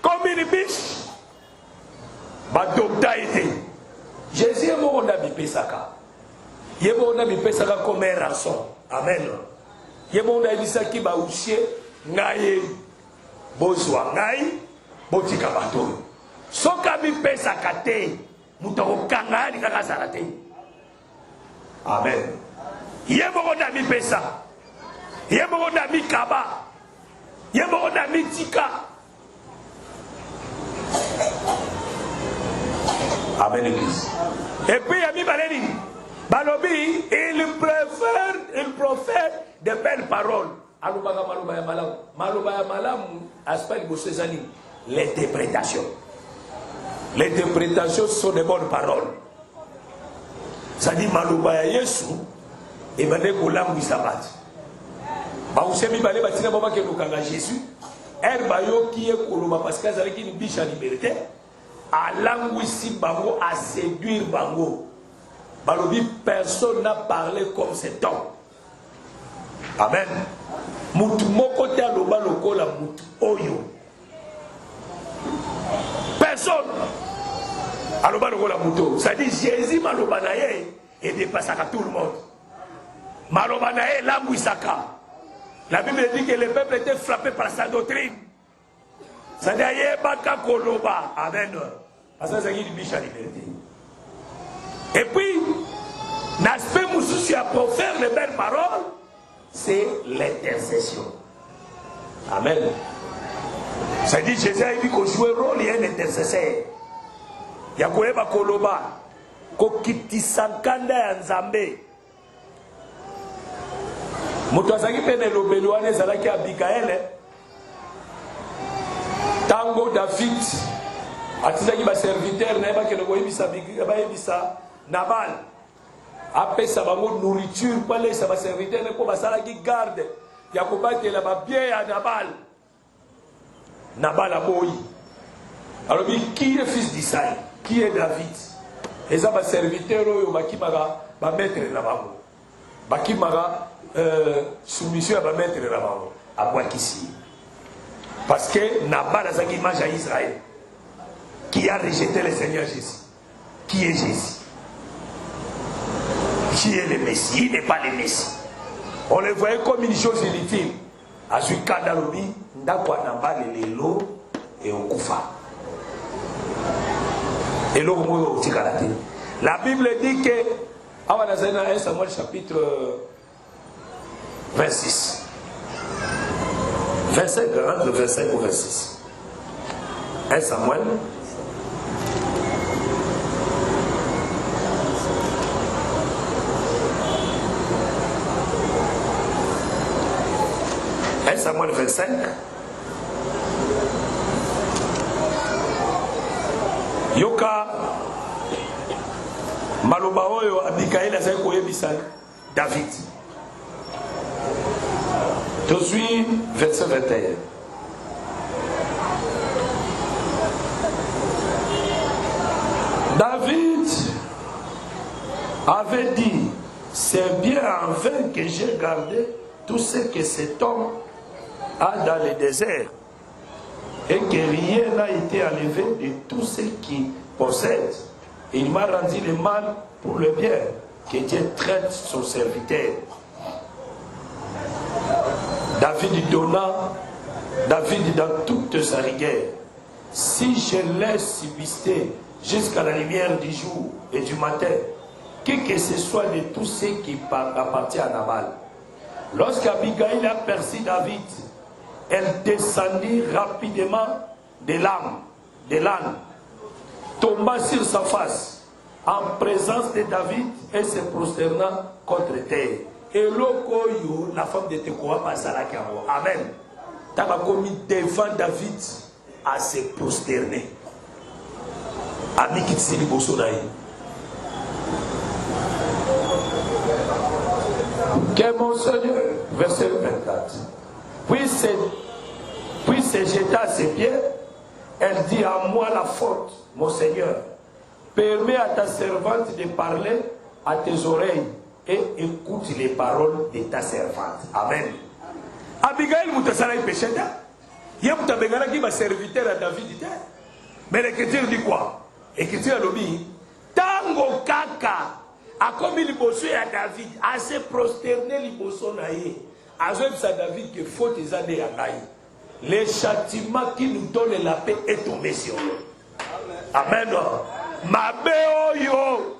comme une biche, a été. Jésus est mon ami Pesaka. Il est mon ami Pesaka comme un rançon. Amen. Il est mon ami Pesaka va oucher, naïe, bozwa naïe, botika bato. Sokami Pesaka te, moutoko kanga ni kaka sarate. Amen. Il y a beaucoup d'amis Pessa. Il y a beaucoup d'amis Kaba. Il y a beaucoup d'amis Tika. Amen, l'église. Et puis, il y a Baleni. Balobi, il profère de belles paroles. L'interprétation. L'interprétation sont de bonnes paroles. Ça dit Malouba Yesu et Bade Kolam Wisabat. Baousemi Bale Batina Baba Kenokanga Jésus. Herbayo qui est Koloba parce qu'elle a une biche en liberté. À l'anguissi Bango, à séduire Bango. Balobi, personne n'a parlé comme cet homme. Amen. Moutou Mokote Aloba Lokola Moutou Oyo. Personne. Aloba Lokola Moutou. Ça dit Jésus Maloba Naye et dépasse à tout le monde. Maloba Naye l'Amouissaka. La Bible dit que le peuple était frappé par sa doctrine. Ça dit Yebaka Koloba. Amen. Parce que c'est une biche à liberté. Et puis, l'aspect Moussouchi a pour faire les belles paroles. c'est l'intercession. Amen. Ça dit Jésus a dit qu'on joue rôle et un intercesseur. Yakoeba koloba kokitisankanda ya Nzambe. Moto azaki pene lobelo wana ezalaki Abigail. Tango David atisaki ba serviteur na yebaki koyebisa bayebisa Nabal. Apesa bango nourriture pale sa ba serviteur ne ko basalaki garde ya kobatela ba bien ya Nabal. Nabal aboyi. Alors qui est fils d'Isaïe? Qui est David? Et ça va serviteur au bakimara va mettre la bango. Bakimara soumission va mettre la bango. À quoi qu'ici? Parce que Nabal a sa image à Israël qui a rejeté le Seigneur Jésus. Qui est Jésus? Qui est le Messie? Il n'est pas le Messie. On le voyait comme une chose inutile. À ce cas d'Alobi, Ndakwa Nabal et Lélo et Okufa. Et la Bible dit que, dans 1 Samuel chapitre 26, 25, entre 25 ou 26. 1 Samuel. Samuel 25. Yoka maloba oyo Abigail azali koyebisa David. Tozwi verset 21. David avait dit, c'est bien en vain que j'ai gardé tout ce que cet homme a dans le désert, et que rien n'a été enlevé de tout ce qu'il possède. Il m'a rendu le mal pour le bien, que Dieu traite son serviteur. David donna, David dans toute sa rigueur, si je laisse subsister jusqu'à la lumière du jour et du matin, que ce soit de tout ce qui appartient à Nabal. Lorsqu'Abigail aperçut David, elle descendit rapidement de l'âne, tomba sur sa face en présence de David et se prosternant contre terre. Et l'okoyo, la femme de Tekoa, passe à la caro. Amen. T'as commis devant David à se prosterner. Ami qui s'est que mon Seigneur, verset 24. Puis se jeta à ses pieds, elle dit à moi la faute, mon Seigneur, permets à ta servante de parler à tes oreilles et écoute les paroles de ta servante. Amen. Abigail Moutassaray pécheta, il y a Moutabengala qui va serviteur à David. Mais l'écriture dit quoi? L'écriture dit, Tango Kaka. A comme il bossait à David, à se prosterner liboso naïe, à ça David que faut des années à naïe. Le châtiment qui nous donne la paix est tombé sur nous. Amen. Ma béo yo.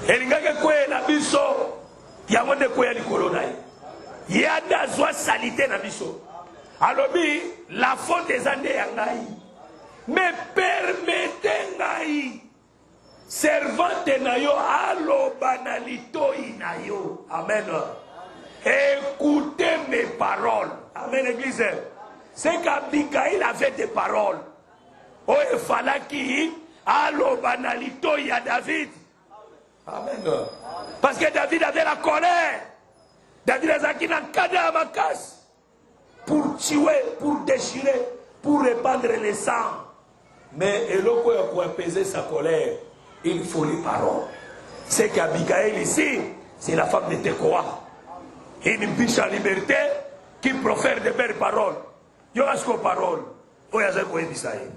Et l'ingake quoi la biso, y'a de quoi l'ikolo naïe. Y'a d'azoi salité na biso. Alors la faute des années à naïe. Mais permettez naïe. Servante nayo alo banalito inayo. Amen. Écoutez mes paroles. Amen, église. C'est qu'Abigail avait des paroles. Oh, il fallait qu'il alo banalito ya David. Amen. Parce que David avait la colère. David a dit ma casse pour tuer, pour déchirer, pour répandre le sang. Mais Eloko a apaiser sa colère. Il faut les paroles. C'est qu'Abigail ici, c'est la femme de Tekoa. Une biche en liberté qui profère de belles paroles. Yo asko paroles. Oyaze ko ebisaye.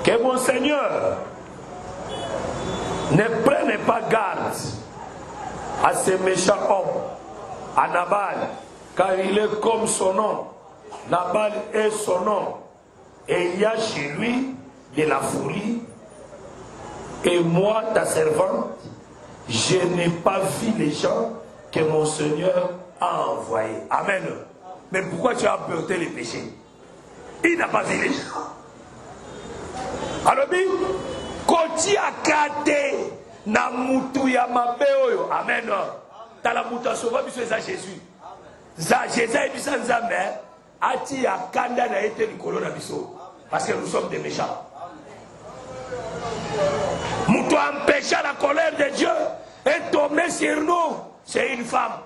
Que mon Seigneur ne prenne pas garde à ce méchant homme, à Nabal, car il est comme son nom. Nabal est son nom. Et il y a chez lui de la folie, et moi, ta servante, je n'ai pas vu les gens que mon Seigneur a envoyés. Amen. Mais pourquoi tu as apporté les péchés? Il n'a pas vu les gens. Alors, Koti akate na mutu ya mabeoyo. Amen. Dans la mutu a sauvé Jésus. Jésus a dit ça Nzambe. Ati akanda na été likolo na biso. Parce que nous sommes des méchants. Mutu empêcha la colère de Dieu est tombé sur nous. C'est une femme.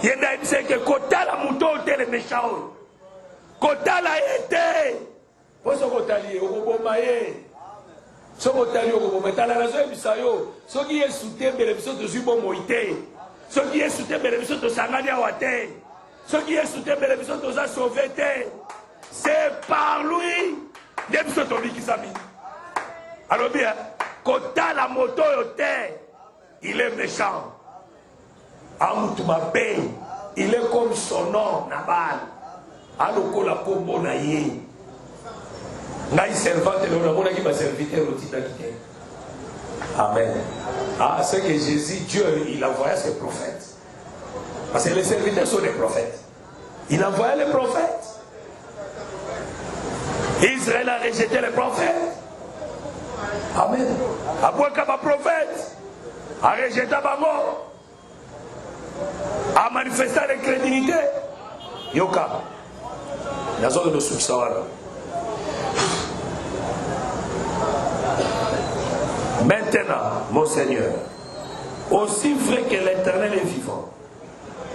Il y a dit que Kota la mutu était les méchants. Kota la été. Pour ce Kotali, Obomaye. Ce Kotali, Obomaye. T'as la raison, Bisayo. Ce qui est soutenu, mais les bisous de Zubo Moïté. Ce qui est soutenu, mais les bisous de Sangani Awate. Ce qui est soutenu, mais les bisous de Za Sauveté. C'est par lui. Les bisous de Tobi qui s'habille. Alors bien, Kota la moto yote, il est méchant. Amoutumabe, il est comme son nom, Nabal. Aloko la kombo na ye. Ngai servante le namona qui va serviteur au titre qui. Amen. Ah, c'est que Jésus, Dieu, il envoyait ses prophètes. Parce que les serviteurs sont des prophètes. Il envoyait les prophètes. Israël a rejeté les prophètes. Amen. Après qu'un prophète a rejeté Bango, a manifesté l'incrédulité. Yoka. La zone de Souksawara. Maintenant, mon Seigneur, aussi vrai que l'Éternel est vivant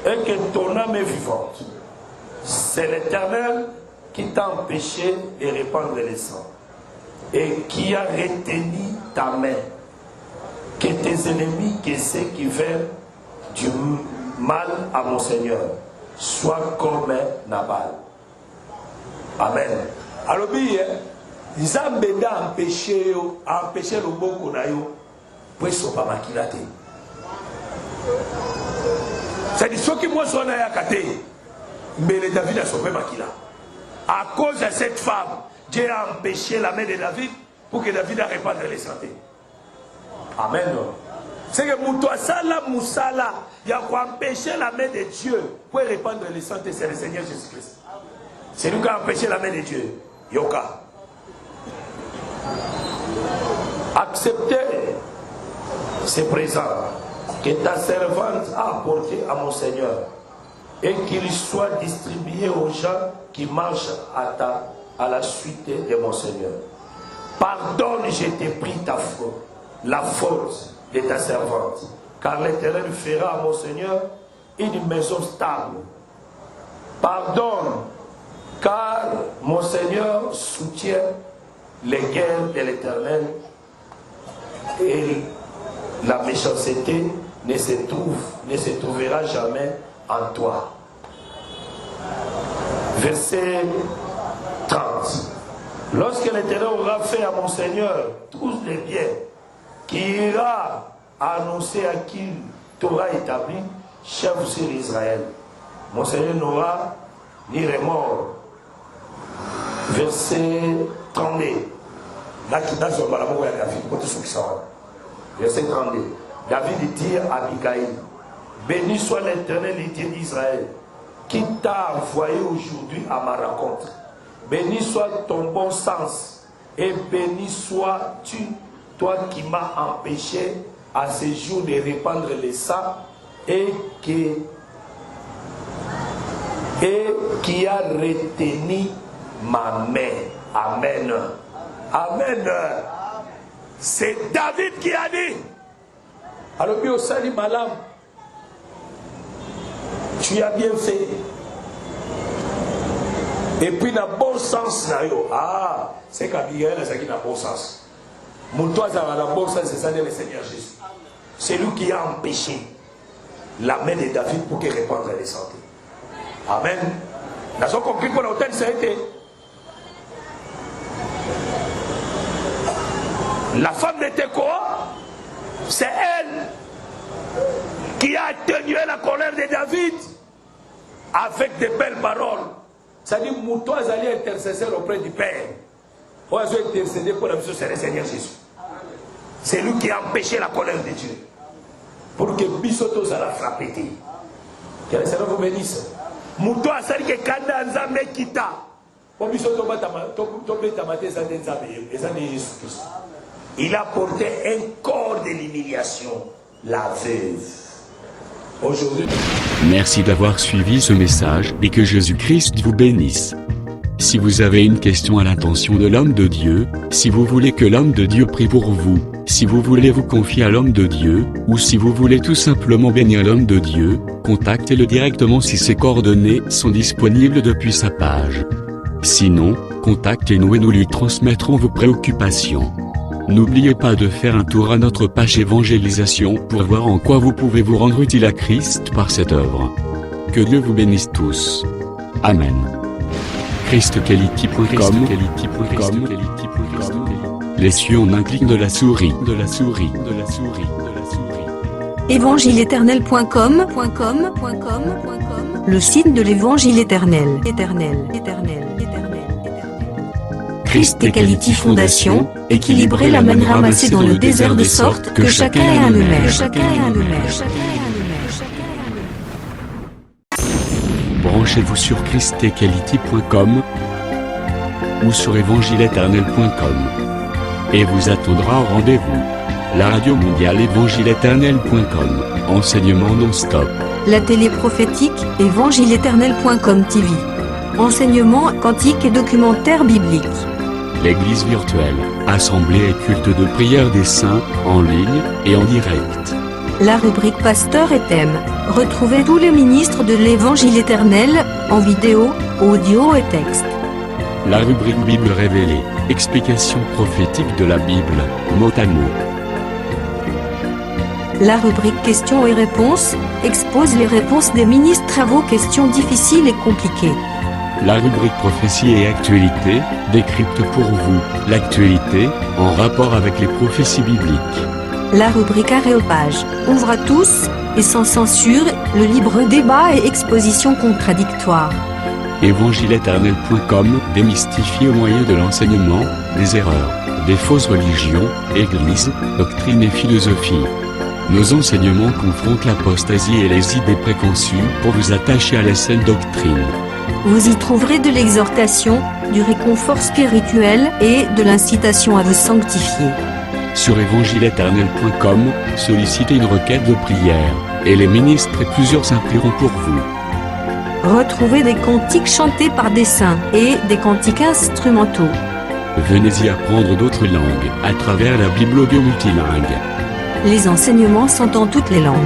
et que ton âme est vivante, c'est l'Éternel qui t'a empêché de répandre les sangs et qui a retenu ta main, que tes ennemis, que ceux qui veulent du mal à mon Seigneur, soient comme Nabal. Amen. Alors, bien, Nzambe a empêché le boko na yo pour sopa makilate. C'est-à-dire ceux qui moi sont à côté, mais les David a sauvé makila. À cause de cette femme, Dieu a empêché la main de David pour que David a répandre les santé. Amen. C'est que Moutouasala Moussala, il y a quoi empêcher la main de Dieu pour répandre les santé, c'est le Seigneur Jésus-Christ. C'est lui qui a empêché la main de Dieu. Yoka. Acceptez ces présents que ta servante a apportés à mon Seigneur et qu'ils soient distribués aux gens qui marchent à la suite de mon Seigneur. Pardonne, je t'ai pris la faute de ta servante, car l'Éternel fera à mon Seigneur une maison stable. Pardonne, car mon Seigneur soutient les guerres de l'Éternel et la méchanceté ne se trouvera jamais en toi. Verset 30. Lorsque l'Éternel aura fait à mon Seigneur tous les biens qui ira annoncer à qui t'aura établi chef sur Israël, mon Seigneur n'aura ni remords. Verset 32. Verset 32. David dit à Abigail, béni soit l'Éternel, le Dieu d'Israël, qui t'a envoyé aujourd'hui à ma rencontre. Béni soit ton bon sens et béni sois-tu, toi qui m'as empêché à ce jour de répandre les sang et qui a retenu ma main. Amen. Amen. C'est David qui a dit. Alors, bien, Sali Malam, tu as bien fait. Et puis, dans le bon sens, ah, c'est qu'Abigail, c'est qui n'a bon sens. Mon toit, ça va dans le bon sens, c'est ça le Seigneur Jésus. C'est lui qui a empêché la main de David pour qu'il répande les santé. Amen. Nous avons compris pour l'hôtel, ça a été. La femme de Tekoa, c'est elle qui a atténué la colère de David avec de belles paroles. C'est-à-dire, Moutois allait intercéder auprès du Père. On a intercédé pour la mission, c'est le Seigneur Jésus. C'est lui qui a empêché la colère de Dieu. Pour que Bissoto ça la frappe. Que le Seigneur vous bénisse. Mouto a sali que Kanda Nzambe kita. Pour Bissoto il a porté un corps de l'humiliation, la veuve. Aujourd'hui. Merci d'avoir suivi ce message et que Jésus-Christ vous bénisse. Si vous avez une question à l'intention de l'homme de Dieu, si vous voulez que l'homme de Dieu prie pour vous, si vous voulez vous confier à l'homme de Dieu, ou si vous voulez tout simplement bénir l'homme de Dieu, contactez-le directement si ses coordonnées sont disponibles depuis sa page. Sinon, contactez-nous et nous lui transmettrons vos préoccupations. N'oubliez pas de faire un tour à notre page évangélisation pour voir en quoi vous pouvez vous rendre utile à Christ par cette œuvre. Que Dieu vous bénisse tous. Amen. ChristQuality.com. Les cieux en un clic de la souris. Évangile-éternel.com, le site de l'Évangile éternel. Christ et Quality Fondation, équilibrer la manne ramassée dans le désert de sorte que chacun ait un maire. Branchez-vous sur ChristEquality.com ou sur évangile-éternel.com et vous attendra au rendez-vous. La radio mondiale évangile-éternel.com, enseignement non-stop. La télé prophétique évangile-éternel.com TV, enseignement quantique et documentaire biblique. L'église virtuelle, assemblée et culte de prière des saints, en ligne et en direct. La rubrique Pasteur et thème. Retrouvez tous les ministres de l'Évangile éternel, en vidéo, audio et texte. La rubrique Bible révélée, explication prophétique de la Bible, mot à mot. La rubrique Questions et réponses, expose les réponses des ministres à vos questions difficiles et compliquées. La rubrique Prophétie et actualité, décrypte pour vous, l'actualité, en rapport avec les prophéties bibliques. La rubrique Aréopage, ouvre à tous, et sans censure, le libre débat et exposition contradictoire. Évangile-éternel.com, démystifié au moyen de l'enseignement, des erreurs, des fausses religions, églises, doctrines et philosophies. Nos enseignements confrontent l'apostasie et les idées préconçues pour vous attacher à la saine doctrine. Vous y trouverez de l'exhortation, du réconfort spirituel et de l'incitation à vous sanctifier. Sur évangile-éternel.com, sollicitez une requête de prière, et les ministres et plusieurs s'implieront pour vous. Retrouvez des cantiques chantés par des saints et des cantiques instrumentaux. Venez y apprendre d'autres langues à travers la Bible audio multilingue. Les enseignements sont en toutes les langues.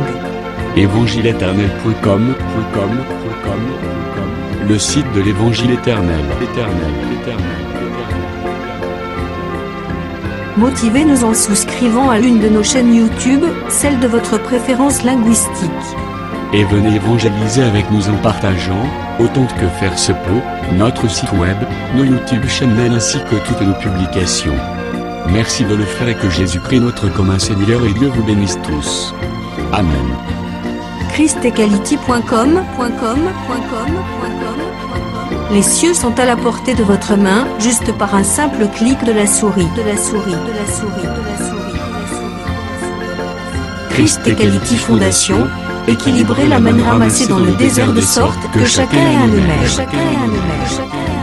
évangile-éternel.com, le site de l'Évangile éternel. Motivez-nous en souscrivant à l'une de nos chaînes YouTube, celle de votre préférence linguistique. Et venez évangéliser avec nous en partageant, autant que faire se peut, notre site web, nos YouTube channels ainsi que toutes nos publications. Merci de le faire et que Jésus-Christ notre commun Seigneur et Dieu vous bénisse tous. Amen. ChristEquality.com. Les cieux sont à la portée de votre main, juste par un simple clic de la souris. ChristEquality Fondation, équilibrer la manne ramassée dans le désert de sorte que chacun ait un maire.